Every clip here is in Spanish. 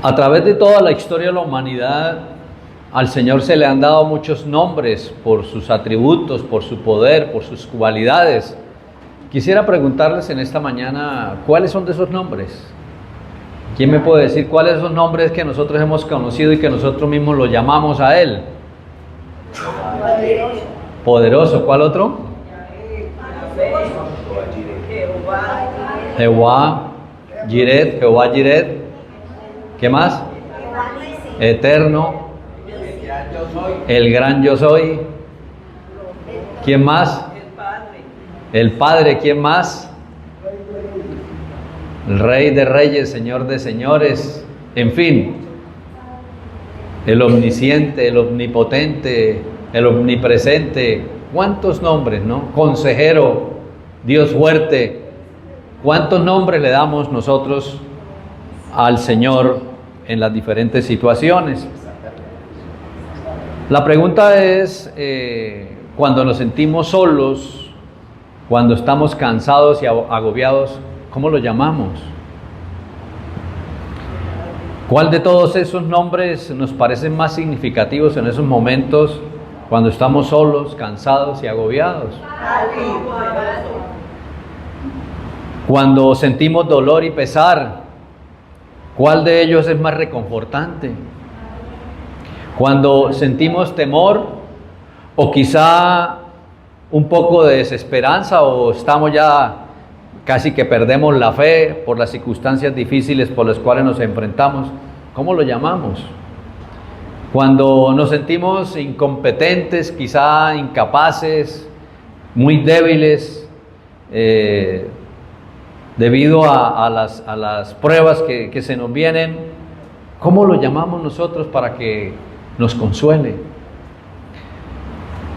A través de toda la historia de la humanidad, al Señor se le han dado muchos nombres por sus atributos, por su poder, por sus cualidades. Quisiera preguntarles en esta mañana, ¿cuáles son de esos nombres? ¿Quién me puede decir cuáles son esos nombres que nosotros hemos conocido y que nosotros mismos lo llamamos a Él? Poderoso. ¿Cuál otro? Jehová Jiret, Jehová Jiret. ¿Qué más? Eterno. El gran yo soy. ¿Quién más? El Padre. ¿Quién más? El Rey de Reyes, Señor de Señores. En fin, el omnisciente, el omnipotente, el omnipresente. ¿Cuántos nombres, no? Consejero, Dios fuerte. ¿Cuántos nombres le damos nosotros al Señor en las diferentes situaciones? La pregunta es, cuando nos sentimos solos, cuando estamos cansados y agobiados, ¿cómo lo llamamos? ¿Cuál de todos esos nombres nos parecen más significativos en esos momentos cuando estamos solos, cansados y agobiados? Cuando sentimos dolor y pesar, ¿cuál de ellos es más reconfortante? Cuando sentimos temor o quizá un poco de desesperanza o estamos ya casi que perdemos la fe por las circunstancias difíciles por las cuales nos enfrentamos, ¿cómo lo llamamos? Cuando nos sentimos incompetentes, quizá incapaces, muy débiles, debido a las pruebas que se nos vienen, ¿cómo lo llamamos nosotros para que nos consuele?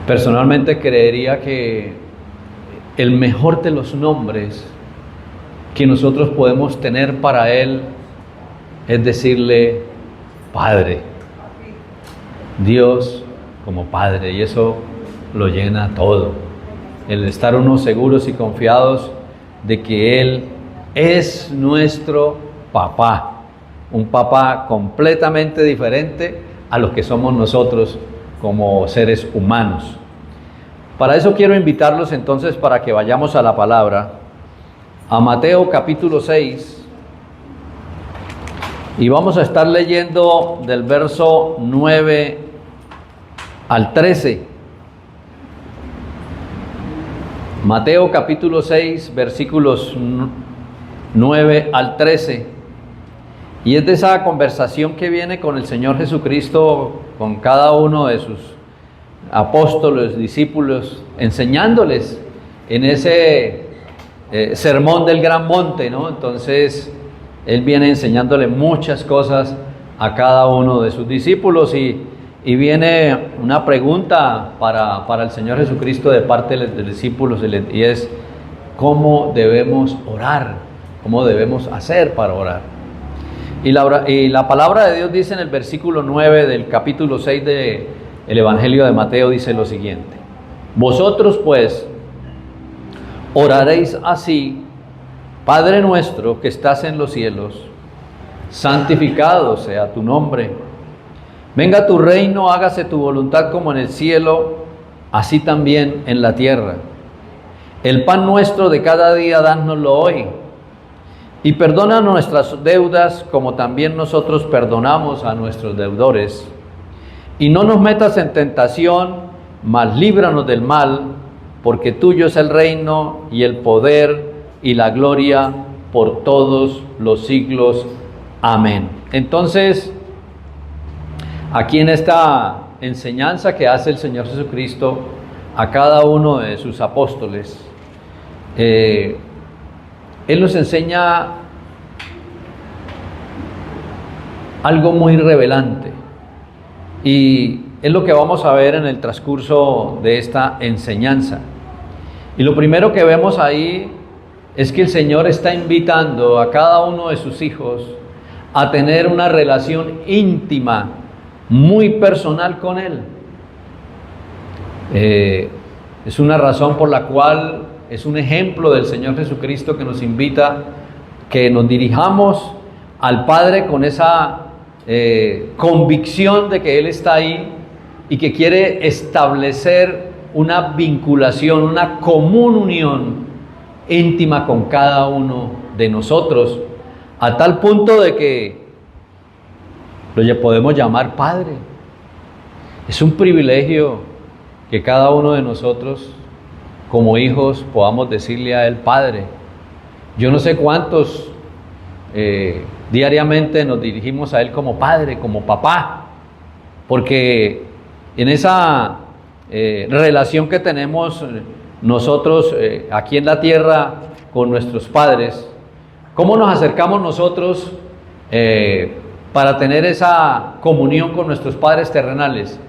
Personalmente creería que el mejor de los nombres que nosotros podemos tener para Él es decirle Padre. Dios como Padre, y eso lo llena todo. El estar unos seguros y confiados de que Él es nuestro papá, un papá completamente diferente a lo que somos nosotros como seres humanos. Para eso quiero invitarlos entonces para que vayamos a la palabra, a Mateo capítulo 6, y vamos a estar leyendo del verso 9 al 13. Mateo capítulo 6, versículos 9 al 13. Y es de esa conversación que viene con el Señor Jesucristo, con cada uno de sus apóstoles, discípulos, enseñándoles en ese sermón del Gran Monte, ¿no? Entonces, Él viene enseñándole muchas cosas a cada uno de sus discípulos y viene una pregunta para el Señor Jesucristo de parte de los discípulos y es ¿cómo debemos orar? ¿Cómo debemos hacer para orar? Y la palabra de Dios dice en el versículo 9 del capítulo 6 del Evangelio de Mateo, dice lo siguiente: vosotros pues oraréis así: Padre nuestro que estás en los cielos, santificado sea tu nombre. Venga tu reino, hágase tu voluntad como en el cielo, así también en la tierra. El pan nuestro de cada día, dánoslo hoy. Y perdona nuestras deudas, como también nosotros perdonamos a nuestros deudores. Y no nos metas en tentación, mas líbranos del mal, porque tuyo es el reino y el poder y la gloria por todos los siglos. Amén. Entonces, aquí en esta enseñanza que hace el Señor Jesucristo a cada uno de sus apóstoles, Él nos enseña algo muy revelante y es lo que vamos a ver en el transcurso de esta enseñanza. Y lo primero que vemos ahí es que el Señor está invitando a cada uno de sus hijos a tener una relación íntima, muy personal con Él. Es una razón por la cual es un ejemplo del Señor Jesucristo que nos invita que nos dirijamos al Padre con esa convicción de que Él está ahí y que quiere establecer una vinculación, una común unión íntima con cada uno de nosotros, a tal punto de que lo podemos llamar Padre. Es un privilegio que cada uno de nosotros, como hijos, podamos decirle a Él Padre. Yo no sé cuántos diariamente nos dirigimos a Él como Padre, como papá, porque en esa relación que tenemos nosotros aquí en la tierra con nuestros padres, ¿cómo nos acercamos nosotros para tener esa comunión con nuestros padres terrenales?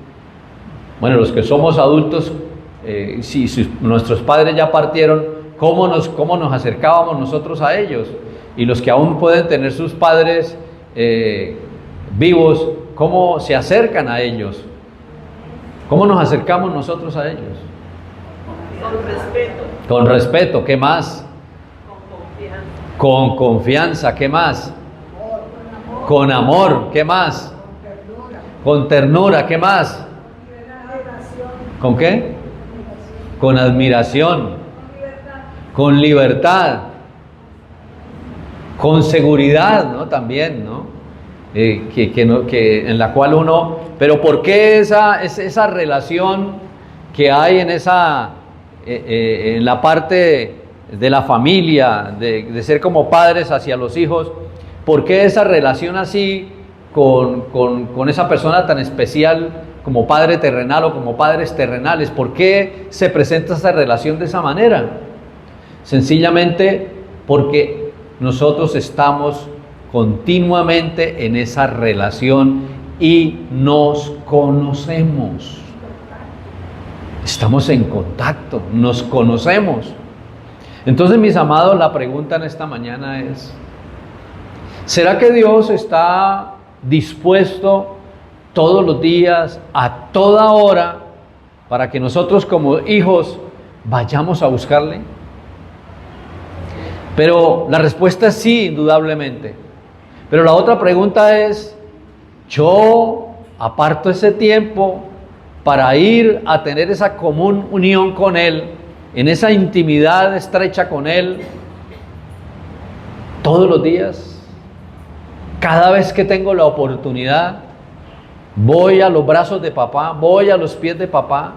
Bueno, los que somos adultos, si nuestros padres ya partieron, ¿cómo nos acercábamos nosotros a ellos? Y los que aún pueden tener sus padres vivos, ¿cómo se acercan a ellos? ¿Cómo nos acercamos nosotros a ellos? Con respeto. Con respeto, ¿qué más? Con confianza, ¿qué más? Con amor, ¿qué más? Con ternura, ¿qué más? ¿Con qué? Con admiración, con libertad, con seguridad, ¿no? También, ¿no? En la cual uno, pero ¿por qué esa relación que hay en la parte de la familia, de ser como padres hacia los hijos? ¿Por qué esa relación así con esa persona tan especial como padre terrenal o como padres terrenales? ¿Por qué se presenta esa relación de esa manera? Sencillamente porque nosotros estamos continuamente en esa relación y nos conocemos. Estamos en contacto, nos conocemos. Entonces, mis amados, la pregunta en esta mañana es: ¿será que Dios está dispuesto todos los días, a toda hora, para que nosotros como hijos vayamos a buscarle? Pero la respuesta es sí, indudablemente. Pero la otra pregunta es: ¿yo aparto ese tiempo para ir a tener esa común unión con Él, en esa intimidad estrecha con Él, todos los días? Cada vez que tengo la oportunidad, voy a los brazos de papá, voy a los pies de papá,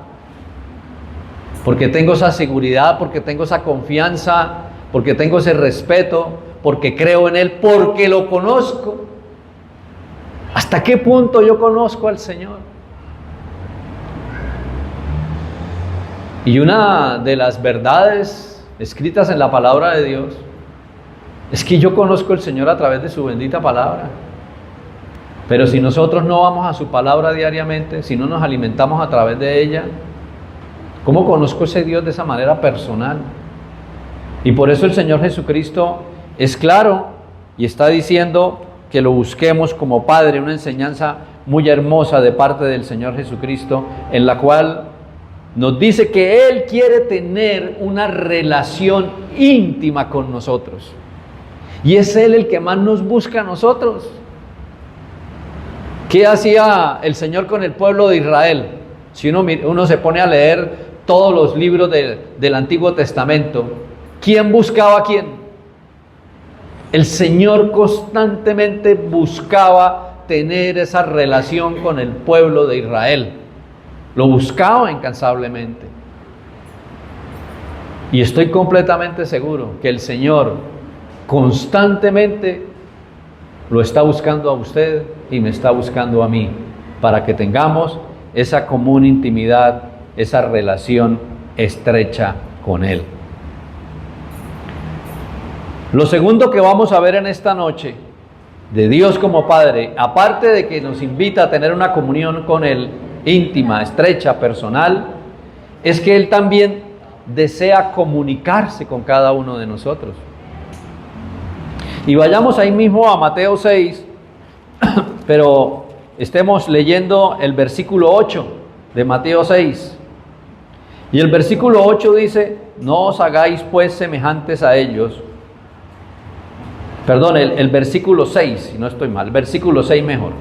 porque tengo esa seguridad, porque tengo esa confianza, porque tengo ese respeto, porque creo en Él, porque lo conozco. ¿Hasta qué punto yo conozco al Señor? Y una de las verdades escritas en la palabra de Dios es que yo conozco al Señor a través de su bendita palabra. Pero si nosotros no vamos a su palabra diariamente, si no nos alimentamos a través de ella, ¿cómo conozco ese Dios de esa manera personal? Y por eso el Señor Jesucristo es claro y está diciendo que lo busquemos como Padre, una enseñanza muy hermosa de parte del Señor Jesucristo, en la cual nos dice que Él quiere tener una relación íntima con nosotros. Y es Él el que más nos busca a nosotros. ¿Qué hacía el Señor con el pueblo de Israel? Si uno se pone a leer todos los libros del Antiguo Testamento, ¿quién buscaba a quién? El Señor constantemente buscaba tener esa relación con el pueblo de Israel. Lo buscaba incansablemente. Y estoy completamente seguro que el Señor constantemente lo está buscando a usted y me está buscando a mí, para que tengamos esa común intimidad, esa relación estrecha con Él. Lo segundo que vamos a ver en esta noche de Dios como Padre, aparte de que nos invita a tener una comunión con Él íntima, estrecha, personal, es que Él también desea comunicarse con cada uno de nosotros. Y vayamos ahí mismo a Mateo 6, pero estemos leyendo el versículo 8 de Mateo 6. Y el versículo 8 dice: no os hagáis pues semejantes a ellos, Perdón, el versículo 6, si no estoy mal, versículo 6 mejor.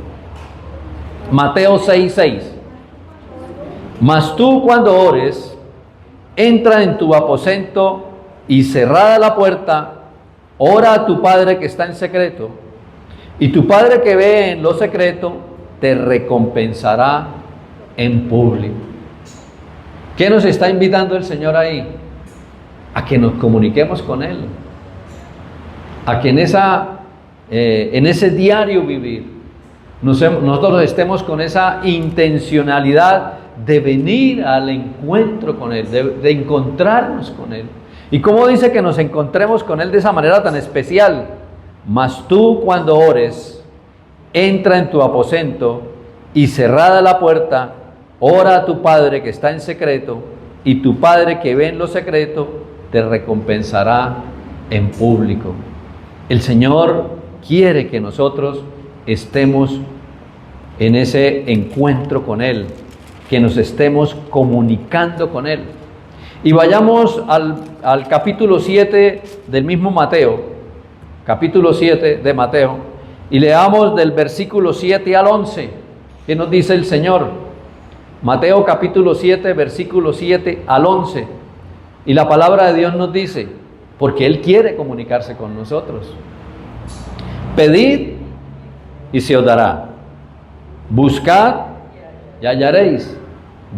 Mateo 6:6. Mas tú cuando ores, entra en tu aposento y cerrada la puerta, ora a tu Padre que está en secreto, y tu Padre que ve en lo secreto te recompensará en público. ¿Qué nos está invitando el Señor ahí? A que nos comuniquemos con Él, a que en ese diario vivir nosotros estemos con esa intencionalidad de venir al encuentro con Él, de encontrarnos con Él. ¿Y cómo dice que nos encontremos con Él de esa manera tan especial? Mas tú cuando ores, entra en tu aposento y cerrada la puerta, ora a tu Padre que está en secreto, y tu Padre que ve en lo secreto te recompensará en público. El Señor quiere que nosotros estemos en ese encuentro con Él, que nos estemos comunicando con Él. Y vayamos al capítulo 7 del mismo Mateo, capítulo 7 de Mateo, y leamos del versículo 7 al 11, que nos dice el Señor. Mateo capítulo 7, versículo 7 al 11, y la palabra de Dios nos dice, porque Él quiere comunicarse con nosotros. Pedid y se os dará, buscad y hallaréis,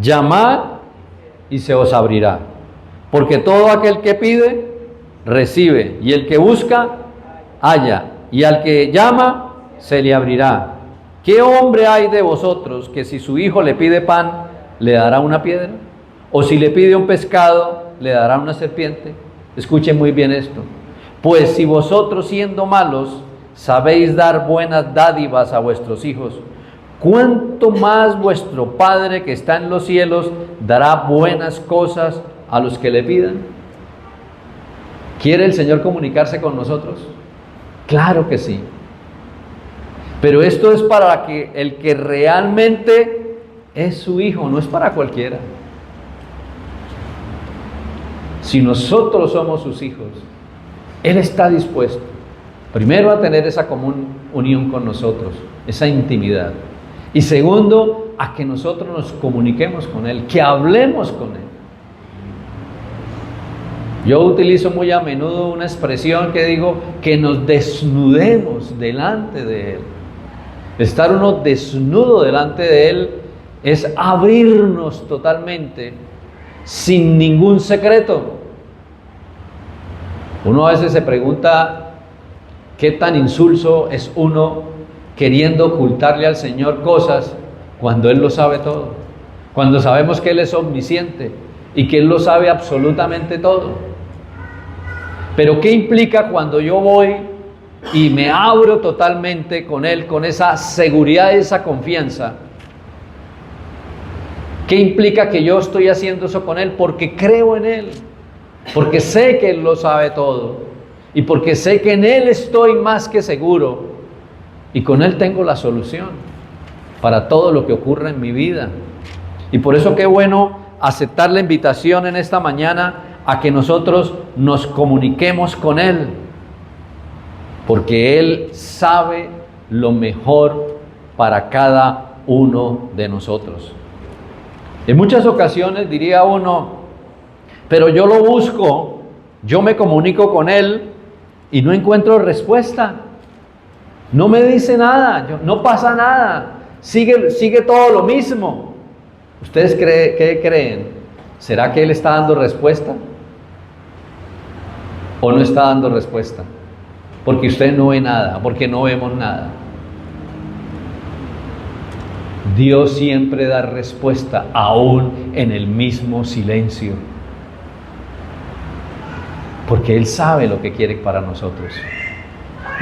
llamad y se os abrirá. Porque todo aquel que pide, recibe, y el que busca, halla, y al que llama, se le abrirá. ¿Qué hombre hay de vosotros que si su hijo le pide pan, le dará una piedra? ¿O si le pide un pescado, le dará una serpiente? Escuchen muy bien esto. Pues si vosotros siendo malos, sabéis dar buenas dádivas a vuestros hijos, ¿cuánto más vuestro Padre que está en los cielos dará buenas cosas a los que le pidan? ¿Quiere el Señor comunicarse con nosotros? Claro que sí. Pero esto es para que el que realmente es su hijo, no es para cualquiera. Si nosotros somos sus hijos, Él está dispuesto, primero, a tener esa común unión con nosotros, esa intimidad. Y segundo, a que nosotros nos comuniquemos con Él, que hablemos con Él. Yo utilizo muy a menudo una expresión que digo, que nos desnudemos delante de Él. Estar uno desnudo delante de Él es abrirnos totalmente, sin ningún secreto. Uno a veces se pregunta, ¿qué tan insulso es uno queriendo ocultarle al Señor cosas cuando Él lo sabe todo? Cuando sabemos que Él es omnisciente y que Él lo sabe absolutamente todo. Pero ¿qué implica cuando yo voy y me abro totalmente con Él, con esa seguridad y esa confianza? ¿Qué implica que yo estoy haciendo eso con Él? Porque creo en Él, porque sé que Él lo sabe todo y porque sé que en Él estoy más que seguro y con Él tengo la solución para todo lo que ocurra en mi vida. Y por eso qué bueno aceptar la invitación en esta mañana a que nosotros nos comuniquemos con Él, porque Él sabe lo mejor para cada uno de nosotros. En muchas ocasiones diría uno, pero yo lo busco, yo me comunico con Él y no encuentro respuesta. No me dice nada, no pasa nada, sigue todo lo mismo. ¿Ustedes qué creen? ¿Será que Él está dando respuesta? ¿O no está dando respuesta? Porque usted no ve nada, porque no vemos nada. Dios siempre da respuesta, aún en el mismo silencio. Porque Él sabe lo que quiere para nosotros.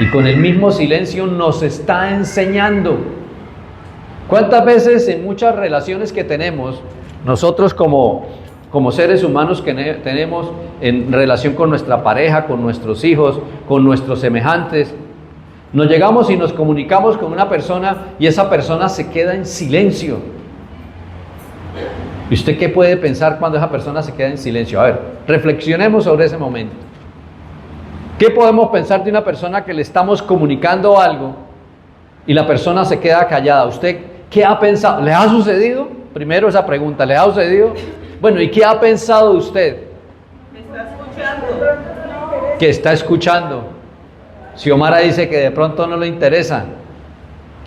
Y con el mismo silencio nos está enseñando. ¿Cuántas veces en muchas relaciones que tenemos, nosotros como seres humanos que tenemos en relación con nuestra pareja, con nuestros hijos, con nuestros semejantes, nos llegamos y nos comunicamos con una persona y esa persona se queda en silencio? ¿Y usted qué puede pensar cuando esa persona se queda en silencio? A ver, reflexionemos sobre ese momento. ¿Qué podemos pensar de una persona que le estamos comunicando algo y la persona se queda callada? ¿Usted qué ha pensado? ¿Le ha sucedido? Primero esa pregunta, ¿le ha sucedido? Bueno, ¿y qué ha pensado usted? Me está escuchando. Que está escuchando. Xiomara dice que de pronto no le interesa.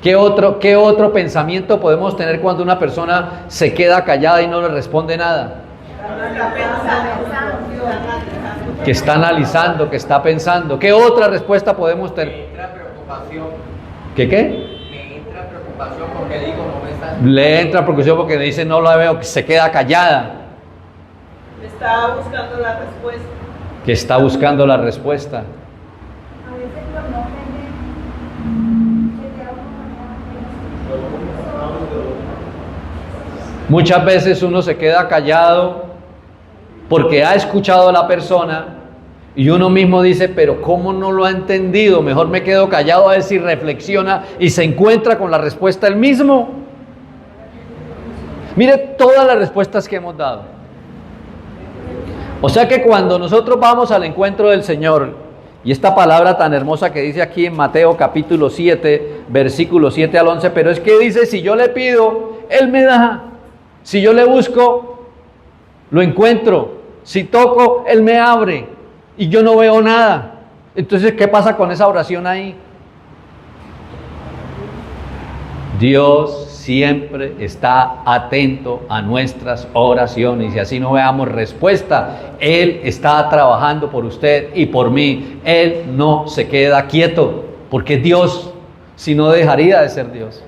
¿Qué otro pensamiento podemos tener cuando una persona se queda callada y no le responde nada? Que está analizando, que está pensando. ¿Qué otra respuesta podemos tener? Me entra preocupación. ¿Qué? Me entra preocupación porque digo, no me está... Le entra preocupación porque dice no la veo, que se queda callada. Está buscando la respuesta. Que está buscando la respuesta. A veces cuando ofenden, se queda uno. Muchas veces uno se queda callado porque ha escuchado a la persona y uno mismo dice, pero ¿cómo no lo ha entendido? Mejor me quedo callado a ver si reflexiona y se encuentra con la respuesta él mismo. Mire todas las respuestas que hemos dado. O sea que cuando nosotros vamos al encuentro del Señor, y esta palabra tan hermosa que dice aquí en Mateo capítulo 7, versículos 7 al 11, pero es que dice, si yo le pido, Él me da. Si yo le busco, lo encuentro. Si toco, Él me abre. Y yo no veo nada. Entonces, ¿qué pasa con esa oración ahí? Dios siempre está atento a nuestras oraciones. Y así no veamos respuesta, Él está trabajando por usted y por mí. Él no se queda quieto, porque es Dios, si no dejaría de ser Dios.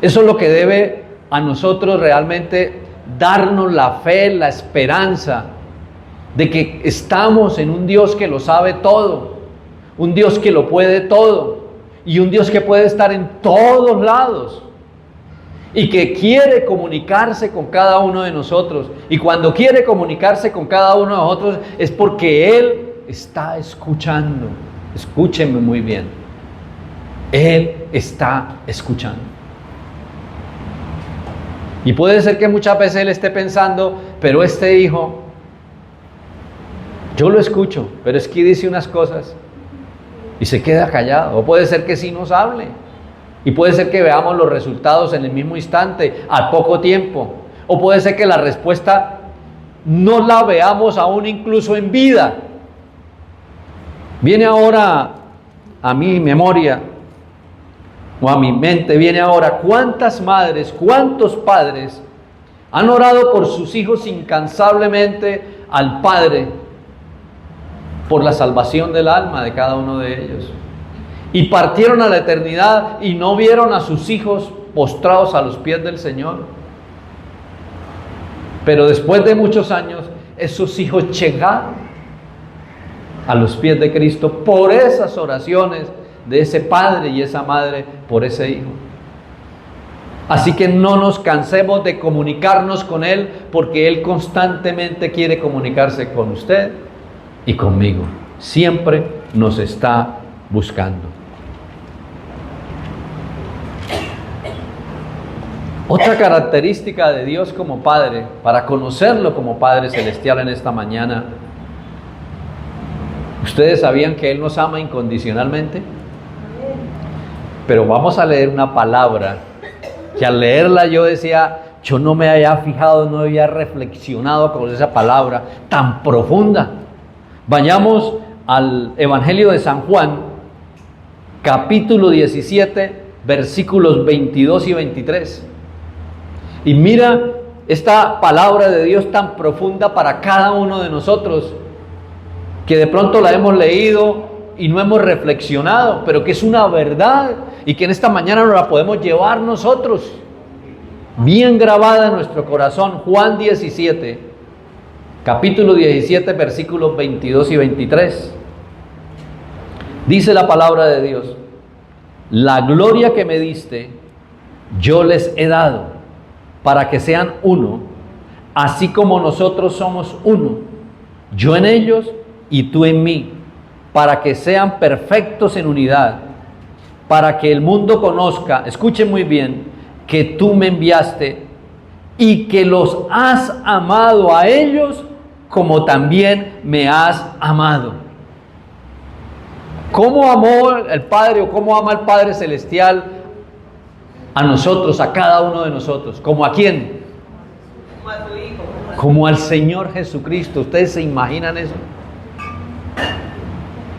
Eso es lo que debe a nosotros realmente darnos la fe, la esperanza de que estamos en un Dios que lo sabe todo, un Dios que lo puede todo y un Dios que puede estar en todos lados y que quiere comunicarse con cada uno de nosotros. Y cuando quiere comunicarse con cada uno de nosotros es porque Él está escuchando. Escúchenme muy bien. Él está escuchando. Y puede ser que muchas veces Él esté pensando, pero este hijo, yo lo escucho, pero es que dice unas cosas y se queda callado. O puede ser que sí nos hable. Y puede ser que veamos los resultados en el mismo instante, a poco tiempo. O puede ser que la respuesta no la veamos aún incluso en vida. Viene ahora a mi memoria, o a mi mente viene ahora, cuántas madres, cuántos padres han orado por sus hijos incansablemente al Padre por la salvación del alma de cada uno de ellos. Y partieron a la eternidad y no vieron a sus hijos postrados a los pies del Señor. Pero después de muchos años, esos hijos llegaron a los pies de Cristo por esas oraciones de ese padre y esa madre por ese hijo. Así que no nos cansemos de comunicarnos con Él, porque Él constantemente quiere comunicarse con usted y conmigo. Siempre nos está buscando. Otra característica de Dios como Padre, para conocerlo como Padre Celestial en esta mañana, ¿ustedes sabían que Él nos ama incondicionalmente? Pero vamos a leer una palabra que al leerla yo decía, yo no me había fijado, no había reflexionado con esa palabra tan profunda. Vayamos al Evangelio de San Juan, capítulo 17, versículos 22 y 23. Y mira esta palabra de Dios tan profunda para cada uno de nosotros, que de pronto la hemos leído y no hemos reflexionado, pero que es una verdad y que en esta mañana nos la podemos llevar nosotros, bien grabada en nuestro corazón. Juan 17, capítulo 17, versículos 22 y 23. Dice la palabra de Dios: la gloria que me diste, yo les he dado, para que sean uno, así como nosotros somos uno, yo en ellos y tú en mí, para que sean perfectos en unidad, para que el mundo conozca, escuchen muy bien, que tú me enviaste y que los has amado a ellos como también me has amado. ¿Cómo amó el Padre o cómo ama el Padre Celestial a nosotros, a cada uno de nosotros? ¿Como a quién? Como a tu hijo. Como al Señor Jesucristo. ¿Ustedes se imaginan eso?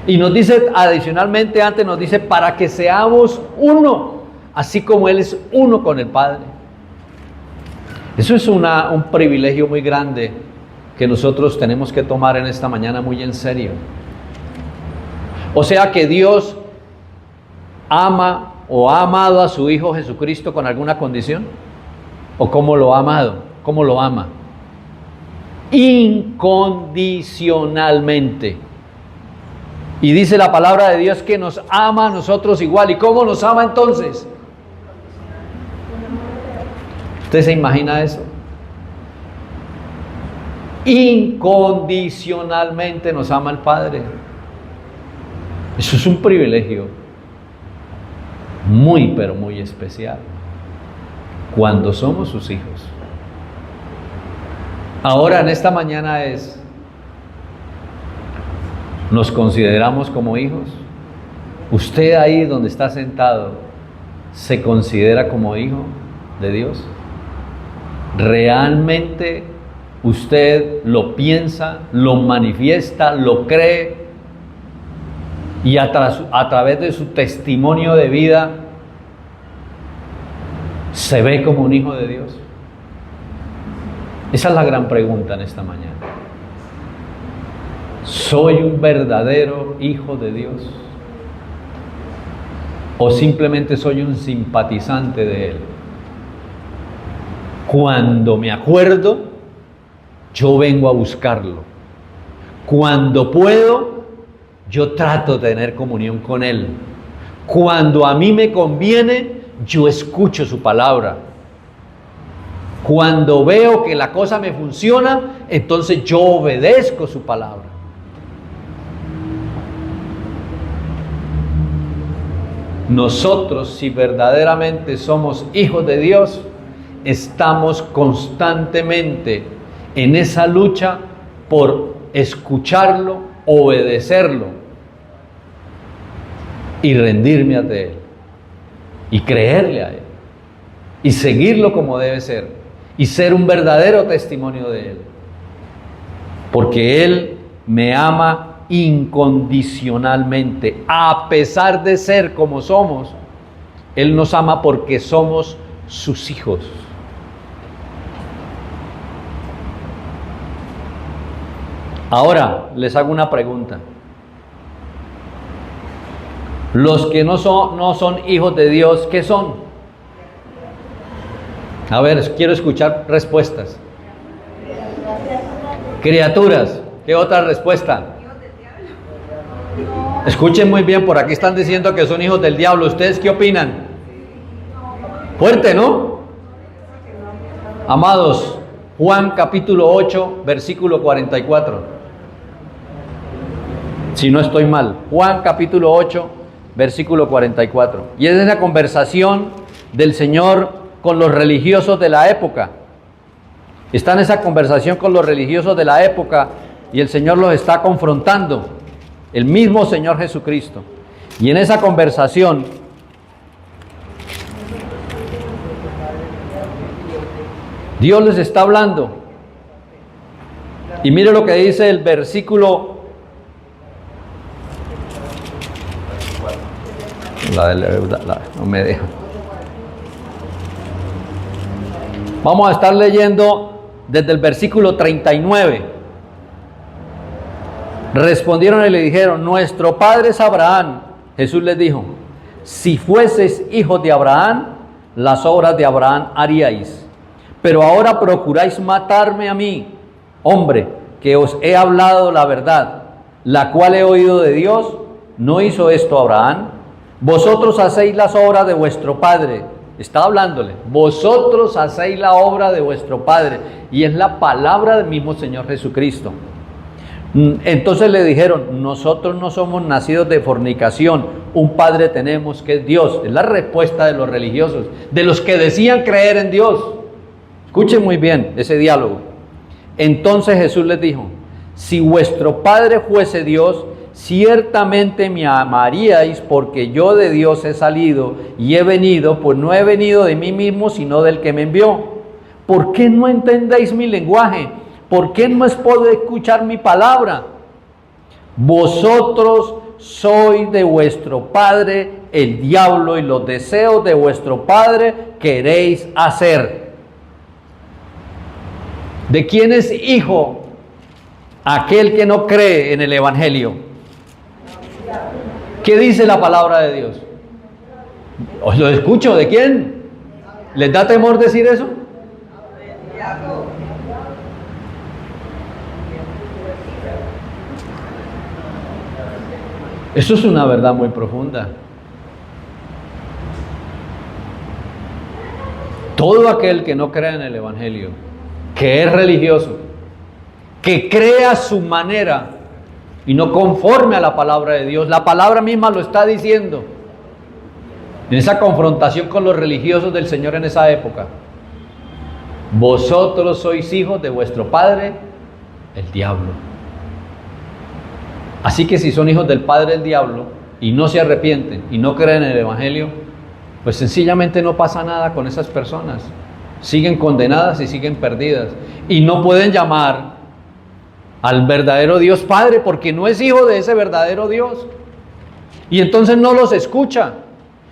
Y nos dice adicionalmente, antes nos dice, para que seamos uno, así como Él es uno con el Padre. Eso es un privilegio muy grande que nosotros tenemos que tomar en esta mañana muy en serio. O sea que Dios ama o ha amado a su Hijo Jesucristo con alguna condición. ¿O cómo lo ha amado? ¿Cómo lo ama? Incondicionalmente. Y dice la palabra de Dios que nos ama a nosotros igual. ¿Y cómo nos ama entonces? ¿Usted se imagina eso? Incondicionalmente nos ama el Padre. Eso es un privilegio muy, pero muy especial cuando somos sus hijos. Ahora, en esta mañana ¿nos consideramos como hijos? ¿Usted ahí donde está sentado se considera como hijo de Dios? ¿Realmente usted lo piensa, lo manifiesta, lo cree y a través de su testimonio de vida se ve como un hijo de Dios? Esa es la gran pregunta en esta mañana. ¿Soy un verdadero hijo de Dios? ¿O simplemente soy un simpatizante de Él? Cuando me acuerdo, yo vengo a buscarlo. Cuando puedo, yo trato de tener comunión con Él. Cuando a mí me conviene, yo escucho su palabra. Cuando veo que la cosa me funciona, entonces yo obedezco su palabra. Nosotros, si verdaderamente somos hijos de Dios, estamos constantemente en esa lucha por escucharlo, obedecerlo y rendirme ante Él y creerle a Él y seguirlo como debe ser y ser un verdadero testimonio de Él, porque Él me ama incondicionalmente. A pesar de ser como somos, Él nos ama porque somos sus hijos. Ahora les hago una pregunta. Los que no son hijos de Dios, ¿qué son? A ver, quiero escuchar respuestas. Criaturas. ¿Qué otra respuesta? Escuchen muy bien, por aquí están diciendo que son hijos del diablo. ¿Ustedes qué opinan? Fuerte, ¿no? Amados, Juan capítulo 8, versículo 44. Si no estoy mal, Juan capítulo 8, versículo 44. Y es esa conversación del Señor con los religiosos de la época. Está en esa conversación con los religiosos de la época y el Señor los está confrontando, el mismo Señor Jesucristo. Y en esa conversación Dios les está hablando. Y mire lo que dice el versículo. No me deja. Vamos a estar leyendo desde el versículo 39. Respondieron y le dijeron: nuestro padre es Abraham. Jesús les dijo: si fueseis hijos de Abraham, las obras de Abraham haríais. Pero ahora procuráis matarme a mí, hombre, que os he hablado la verdad, la cual he oído de Dios. ¿No hizo esto Abraham? Vosotros hacéis las obras de vuestro padre. Está hablándole. Vosotros hacéis la obra de vuestro padre. Y es la palabra del mismo Señor Jesucristo. Entonces le dijeron: nosotros no somos nacidos de fornicación, un padre tenemos que es Dios. Es la respuesta de los religiosos, de los que decían creer en Dios. Escuchen muy bien ese diálogo. Entonces Jesús les dijo: si vuestro padre fuese Dios, ciertamente me amaríais, porque yo de Dios he salido y he venido, pues no he venido de mí mismo, sino del que me envió. ¿Por qué no entendéis mi lenguaje? ¿Por qué no os puedo escuchar mi palabra? Vosotros sois de vuestro padre el diablo, y los deseos de vuestro padre queréis hacer. ¿De quién es hijo aquel que no cree en el Evangelio? ¿Qué dice la palabra de Dios? Os lo escucho, ¿de quién? ¿Les da temor decir eso? Eso es una verdad muy profunda. Todo aquel que no crea en el Evangelio, que es religioso, que crea a su manera y no conforme a la palabra de Dios, la palabra misma lo está diciendo en esa confrontación con los religiosos del Señor en esa época. Vosotros sois hijos de vuestro padre, el diablo. Así que si son hijos del padre del diablo y no se arrepienten y no creen en el Evangelio, pues sencillamente no pasa nada con esas personas. Siguen condenadas y siguen perdidas. Y no pueden llamar al verdadero Dios Padre, porque no es hijo de ese verdadero Dios. Y entonces no los escucha.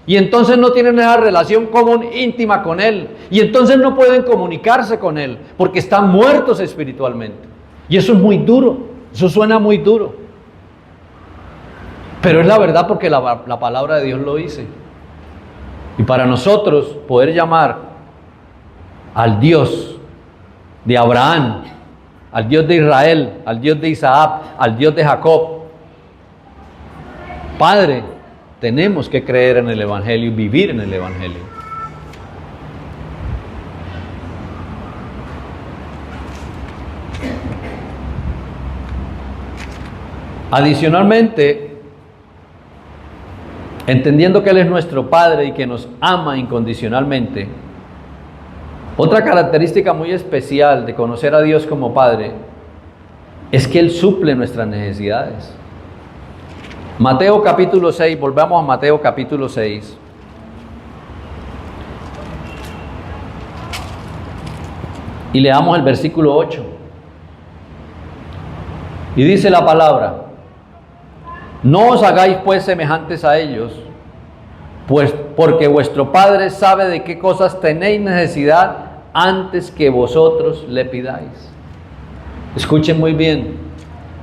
Y entonces no tienen esa relación común íntima con Él. Y entonces no pueden comunicarse con Él, porque están muertos espiritualmente. Y eso es muy duro. Eso suena muy duro. Pero es la verdad, porque la palabra de Dios lo dice. Y para nosotros poder llamar al Dios de Abraham, al Dios de Israel, al Dios de Isaac, al Dios de Jacob, Padre, tenemos que creer en el Evangelio y vivir en el Evangelio. Adicionalmente, entendiendo que Él es nuestro Padre y que nos ama incondicionalmente, otra característica muy especial de conocer a Dios como Padre es que Él suple nuestras necesidades. Mateo capítulo 6, volvamos a Mateo capítulo 6. Y leamos el versículo 8. Y dice la palabra: no os hagáis pues semejantes a ellos, pues porque vuestro Padre sabe de qué cosas tenéis necesidad antes que vosotros le pidáis. Escuchen muy bien,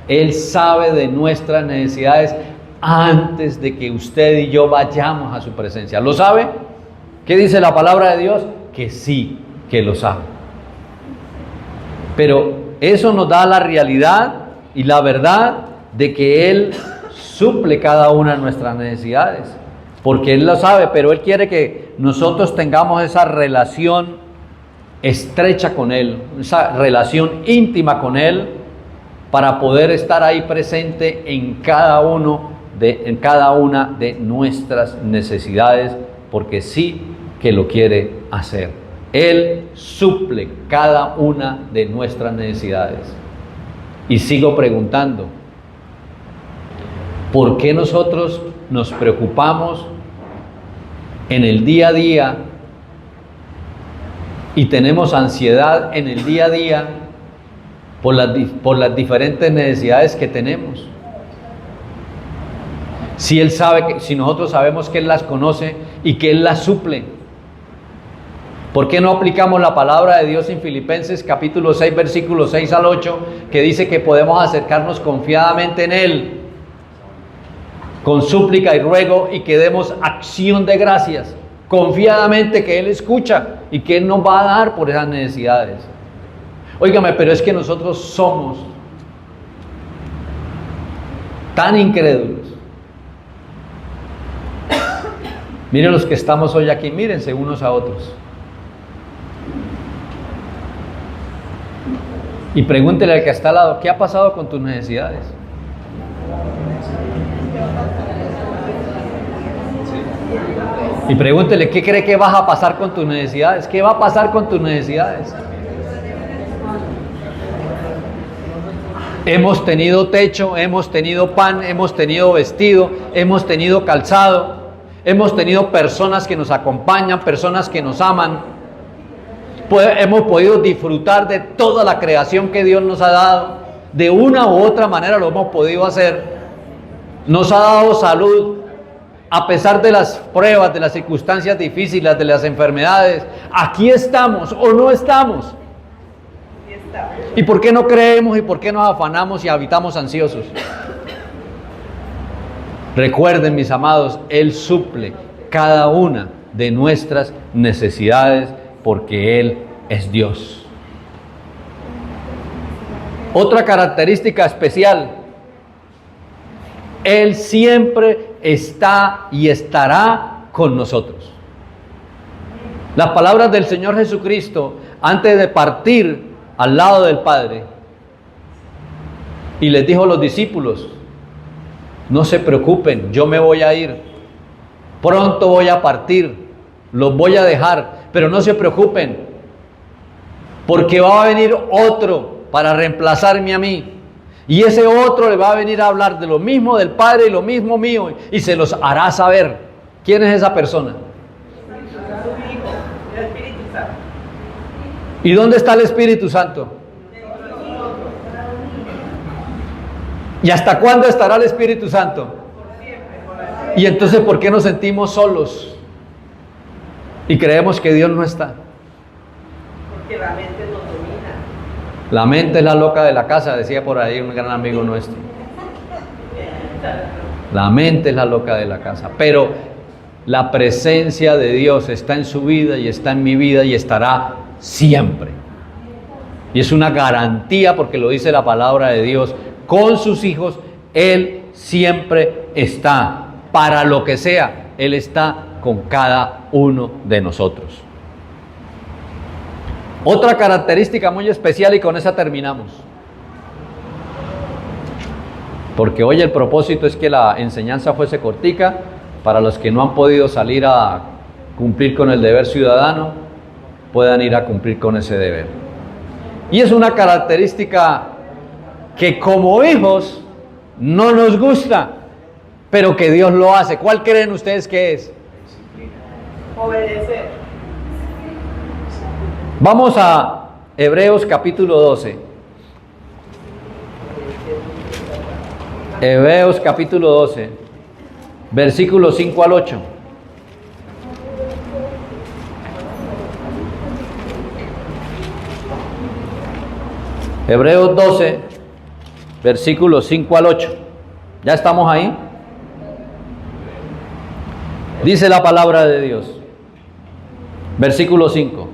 Él sabe de nuestras necesidades antes de que usted y yo vayamos a su presencia. ¿Lo sabe? ¿Qué dice la palabra de Dios? Que sí, que lo sabe. Pero eso nos da la realidad y la verdad de que Él suple cada una de nuestras necesidades, porque Él lo sabe, pero Él quiere que nosotros tengamos esa relación estrecha con Él, esa relación íntima con Él, para poder estar ahí presente en cada una de nuestras necesidades, porque sí que lo quiere hacer. Él suple cada una de nuestras necesidades. Y sigo preguntando, ¿por qué nosotros nos preocupamos en el día a día y tenemos ansiedad en el día a día por las diferentes necesidades que tenemos? Si Él sabe, si nosotros sabemos que Él las conoce y que Él las suple, ¿por qué no aplicamos la palabra de Dios en Filipenses capítulo 6, versículos 6 al 8, que dice que podemos acercarnos confiadamente en Él, con súplica y ruego, y que demos acción de gracias, confiadamente, que Él escucha y que Él nos va a dar por esas necesidades? Óigame, pero es que nosotros somos tan incrédulos. Miren los que estamos hoy aquí, mírense unos a otros. Y pregúntele al que está al lado, ¿qué ha pasado con tus necesidades? Y pregúntele, ¿qué cree que vas a pasar con tus necesidades? ¿Qué va a pasar con tus necesidades? Hemos tenido techo, hemos tenido pan, hemos tenido vestido, hemos tenido calzado, hemos tenido personas que nos acompañan, personas que nos aman. Hemos podido disfrutar de toda la creación que Dios nos ha dado. De una u otra manera lo hemos podido hacer. Nos ha dado salud. A pesar de las pruebas, de las circunstancias difíciles, de las enfermedades, aquí estamos o no estamos. ¿Y por qué no creemos y por qué nos afanamos y habitamos ansiosos? Recuerden, mis amados, Él suple cada una de nuestras necesidades porque Él es Dios. Otra característica especial: Él siempre está y estará con nosotros. Las palabras del Señor Jesucristo antes de partir al lado del Padre, y les dijo a los discípulos: no se preocupen, yo me voy a ir, pronto voy a partir, los voy a dejar, pero no se preocupen, porque va a venir otro para reemplazarme a mí. Y ese otro le va a venir a hablar de lo mismo del Padre y lo mismo mío, y se los hará saber. ¿Quién es esa persona? El Espíritu Santo. ¿Y dónde está el Espíritu Santo? ¿Y hasta cuándo estará el Espíritu Santo? Y entonces, ¿por qué nos sentimos solos? Y creemos que Dios no está. Porque la mente nos domina. La mente es la loca de la casa, decía por ahí un gran amigo nuestro. La mente es la loca de la casa, pero la presencia de Dios está en su vida y está en mi vida y estará siempre. Y es una garantía porque lo dice la palabra de Dios. Con sus hijos, Él siempre está. Para lo que sea, Él está con cada uno de nosotros. Otra característica muy especial, y con esa terminamos, porque hoy el propósito es que la enseñanza fuese cortica, para los que no han podido salir a cumplir con el deber ciudadano, puedan ir a cumplir con ese deber. Y es una característica que como hijos no nos gusta, pero que Dios lo hace. ¿Cuál creen ustedes que es? Obedecer. Vamos a Hebreos capítulo 12. Hebreos capítulo 12, versículos 5 al 8. Hebreos 12, versículos 5 al 8. ¿Ya estamos ahí? Dice la palabra de Dios. Versículo 5.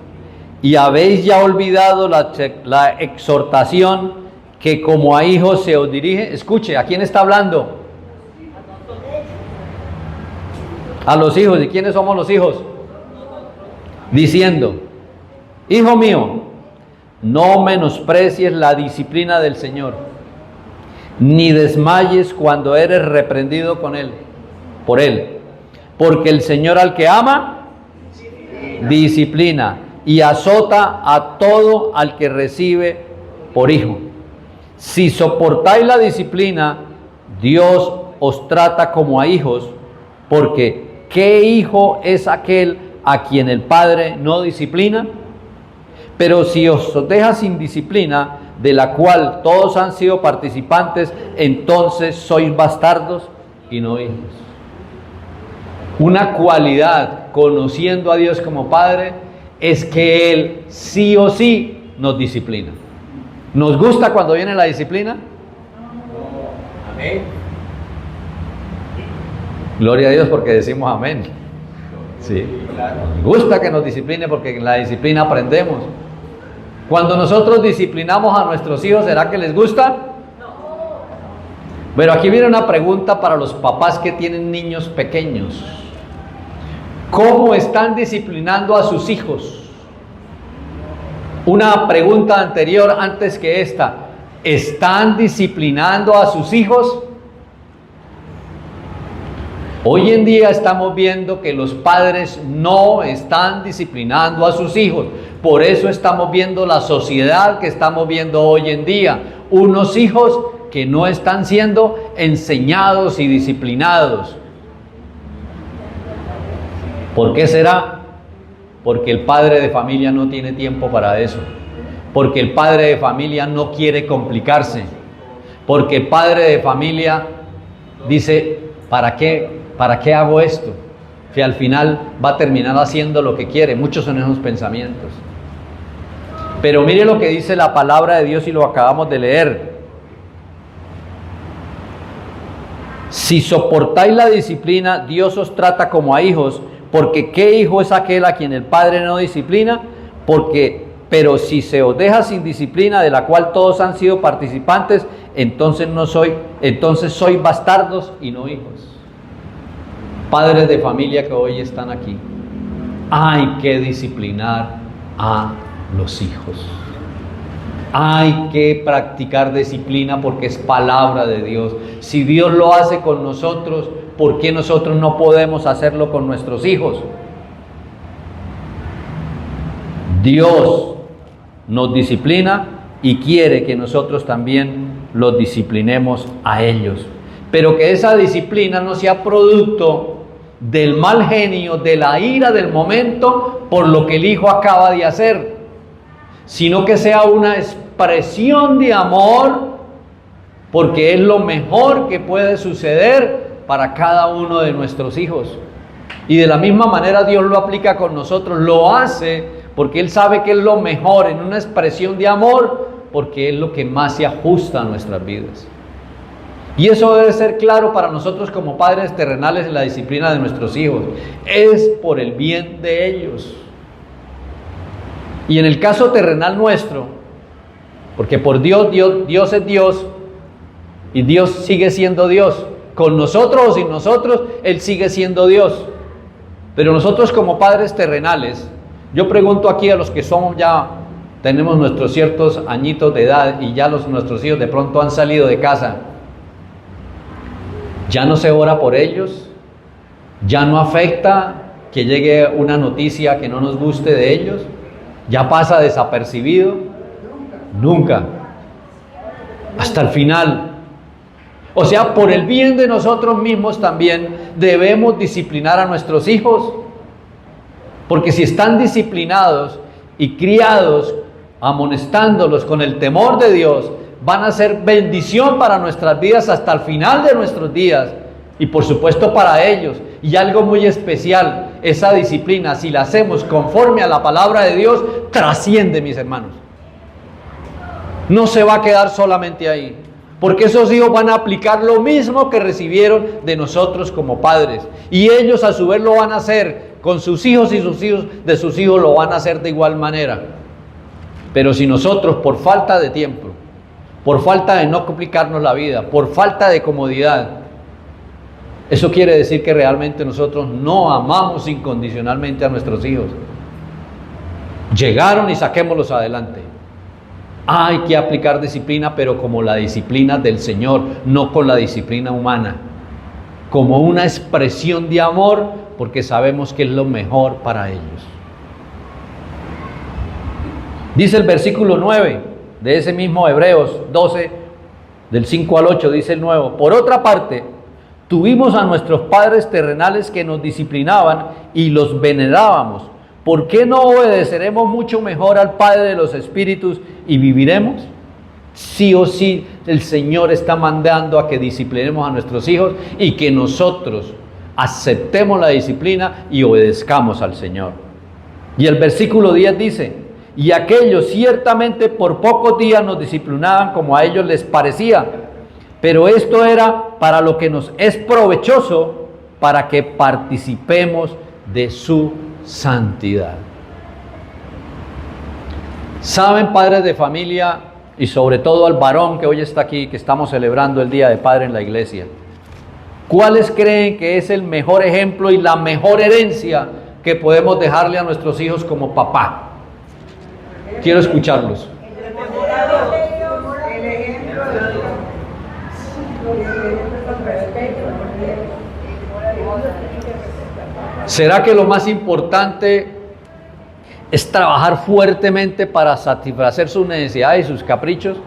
Y habéis ya olvidado la exhortación que como a hijos se os dirige. Escuche, ¿a quién está hablando? A los hijos. ¿Y quiénes somos los hijos? Diciendo: hijo mío, no menosprecies la disciplina del Señor, ni desmayes cuando eres reprendido por Él. Porque el Señor al que ama, disciplina, y azota a todo al que recibe por hijo. Si soportáis la disciplina, Dios os trata como a hijos, porque ¿qué hijo es aquel a quien el Padre no disciplina? Pero si os deja sin disciplina, de la cual todos han sido participantes, entonces sois bastardos y no hijos. Una cualidad, conociendo a Dios como Padre, es que Él sí o sí nos disciplina. ¿Nos gusta cuando viene la disciplina? Amén. Gloria a Dios porque decimos amén. Sí. Nos gusta que nos discipline porque en la disciplina aprendemos. Cuando nosotros disciplinamos a nuestros hijos, ¿será que les gusta? Pero aquí viene una pregunta para los papás que tienen niños pequeños. ¿Cómo están disciplinando a sus hijos? Una pregunta anterior antes que esta. ¿Están disciplinando a sus hijos? Hoy en día estamos viendo que los padres no están disciplinando a sus hijos. Por eso estamos viendo la sociedad que estamos viendo hoy en día. Unos hijos que no están siendo enseñados y disciplinados. ¿Por qué será? Porque el padre de familia no tiene tiempo para eso. Porque el padre de familia no quiere complicarse. Porque el padre de familia dice, ¿para qué hago esto? Que al final va a terminar haciendo lo que quiere. Muchos son esos pensamientos. Pero mire lo que dice la palabra de Dios y lo acabamos de leer. Si soportáis la disciplina, Dios os trata como a hijos, porque ¿qué hijo es aquel a quien el padre no disciplina? Pero si se os deja sin disciplina, de la cual todos han sido participantes, entonces sois bastardos y no hijos. Padres de familia que hoy están aquí, hay que disciplinar a los hijos. Hay que practicar disciplina porque es palabra de Dios. Si Dios lo hace con nosotros, ¿por qué nosotros no podemos hacerlo con nuestros hijos? Dios nos disciplina y quiere que nosotros también los disciplinemos a ellos. Pero que esa disciplina no sea producto del mal genio, de la ira del momento por lo que el hijo acaba de hacer, sino que sea una expresión de amor, porque es lo mejor que puede suceder para cada uno de nuestros hijos. Y de la misma manera Dios lo aplica con nosotros, lo hace porque Él sabe que es lo mejor, en una expresión de amor, porque es lo que más se ajusta a nuestras vidas. Y eso debe ser claro para nosotros como padres terrenales en la disciplina de nuestros hijos. Es por el bien de ellos. Y en el caso terrenal nuestro, porque por Dios es Dios y Dios sigue siendo Dios. Con nosotros o sin nosotros, Él sigue siendo Dios. Pero nosotros como padres terrenales, yo pregunto aquí a los que somos ya, tenemos nuestros ciertos añitos de edad y ya nuestros hijos de pronto han salido de casa. ¿Ya no se ora por ellos? ¿Ya no afecta que llegue una noticia que no nos guste de ellos? ¿Ya pasa desapercibido? Nunca. Hasta el final. O sea, por el bien de nosotros mismos también debemos disciplinar a nuestros hijos. Porque si están disciplinados y criados, amonestándolos con el temor de Dios, van a ser bendición para nuestras vidas hasta el final de nuestros días. Y por supuesto para ellos. Y algo muy especial, esa disciplina, si la hacemos conforme a la palabra de Dios, trasciende, mis hermanos. No se va a quedar solamente ahí. Porque esos hijos van a aplicar lo mismo que recibieron de nosotros como padres. Y ellos a su vez lo van a hacer con sus hijos y sus hijos de sus hijos lo van a hacer de igual manera. Pero si nosotros por falta de tiempo, por falta de no complicarnos la vida, por falta de comodidad, eso quiere decir que realmente nosotros no amamos incondicionalmente a nuestros hijos. Llegaron y saquémoslos adelante. Hay que aplicar disciplina, pero como la disciplina del Señor, no con la disciplina humana. Como una expresión de amor, porque sabemos que es lo mejor para ellos. Dice el versículo 9 de ese mismo Hebreos 12, del 5 al 8, dice el nuevo: por otra parte, tuvimos a nuestros padres terrenales que nos disciplinaban y los venerábamos. ¿Por qué no obedeceremos mucho mejor al Padre de los Espíritus y viviremos? Sí o sí, el Señor está mandando a que disciplinemos a nuestros hijos y que nosotros aceptemos la disciplina y obedezcamos al Señor. Y el versículo 10 dice: y aquellos ciertamente por pocos días nos disciplinaban como a ellos les parecía, pero esto era para lo que nos es provechoso, para que participemos de su santidad. ¿Saben, padres de familia, y sobre todo al varón que hoy está aquí, que estamos celebrando el Día de Padre en la iglesia, cuáles creen que es el mejor ejemplo y la mejor herencia que podemos dejarle a nuestros hijos como papá? Quiero escucharlos. El ejemplo de Dios. ¿Será que lo más importante es trabajar fuertemente para satisfacer sus necesidades y sus caprichos?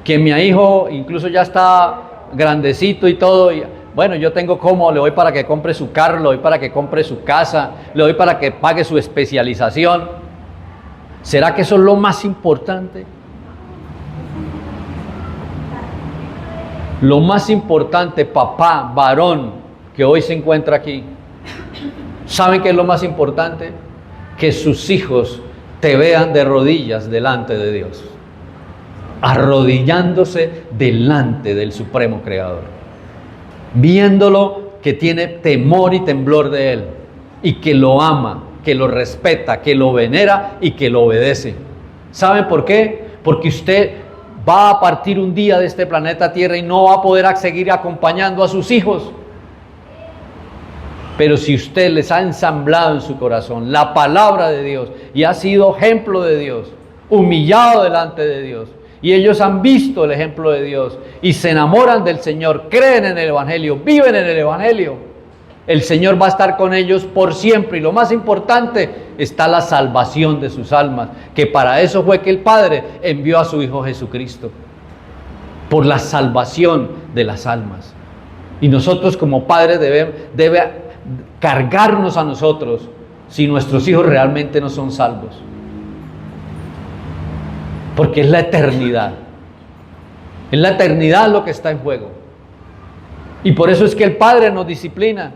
Que mi hijo incluso ya está grandecito y todo, y bueno, yo tengo como, le doy para que compre su carro, le doy para que compre su casa, le doy para que pague su especialización. ¿Será que eso es lo más importante? Lo más importante, papá, varón, que hoy se encuentra aquí, ¿saben qué es lo más importante? Que sus hijos te vean de rodillas delante de Dios, arrodillándose delante del Supremo Creador, viéndolo que tiene temor y temblor de Él, y que lo ama, que lo respeta, que lo venera y que lo obedece. ¿Saben por qué? Porque usted va a partir un día de este planeta Tierra y no va a poder seguir acompañando a sus hijos. Pero si usted les ha ensamblado en su corazón la palabra de Dios y ha sido ejemplo de Dios, humillado delante de Dios, y ellos han visto el ejemplo de Dios y se enamoran del Señor, creen en el Evangelio, viven en el Evangelio, el Señor va a estar con ellos por siempre. Y lo más importante, está la salvación de sus almas, que para eso fue que el Padre envió a su Hijo Jesucristo, por la salvación de las almas. Y nosotros como padres debe cargarnos a nosotros si nuestros hijos realmente no son salvos, porque es la eternidad lo que está en juego. Y por eso es que el Padre nos disciplina,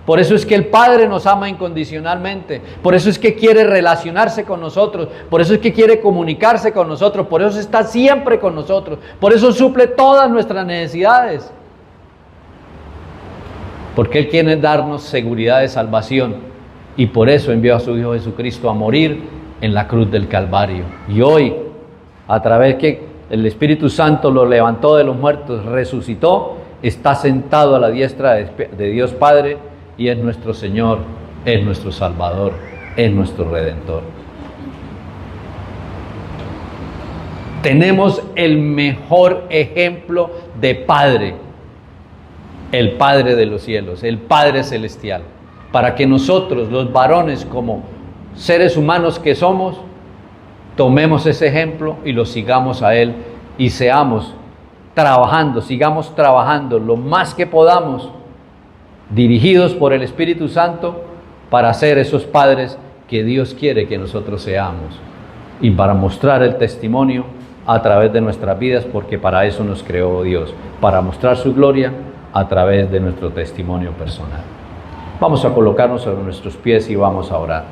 por eso es que el Padre nos ama incondicionalmente, por eso es que quiere relacionarse con nosotros, por eso es que quiere comunicarse con nosotros, por eso está siempre con nosotros, por eso suple todas nuestras necesidades, porque Él quiere darnos seguridad de salvación, y por eso envió a su Hijo Jesucristo a morir en la cruz del Calvario. Y hoy, a través que el Espíritu Santo lo levantó de los muertos, resucitó, está sentado a la diestra de Dios Padre, y es nuestro Señor, es nuestro Salvador, es nuestro Redentor. Tenemos el mejor ejemplo de Padre, el Padre de los cielos, el Padre celestial, para que nosotros, los varones, como seres humanos que somos, tomemos ese ejemplo y lo sigamos a Él, y sigamos trabajando lo más que podamos, dirigidos por el Espíritu Santo, para ser esos padres que Dios quiere que nosotros seamos, y para mostrar el testimonio a través de nuestras vidas, porque para eso nos creó Dios, para mostrar su gloria a través de nuestro testimonio personal. Vamos a colocarnos sobre nuestros pies y vamos a orar.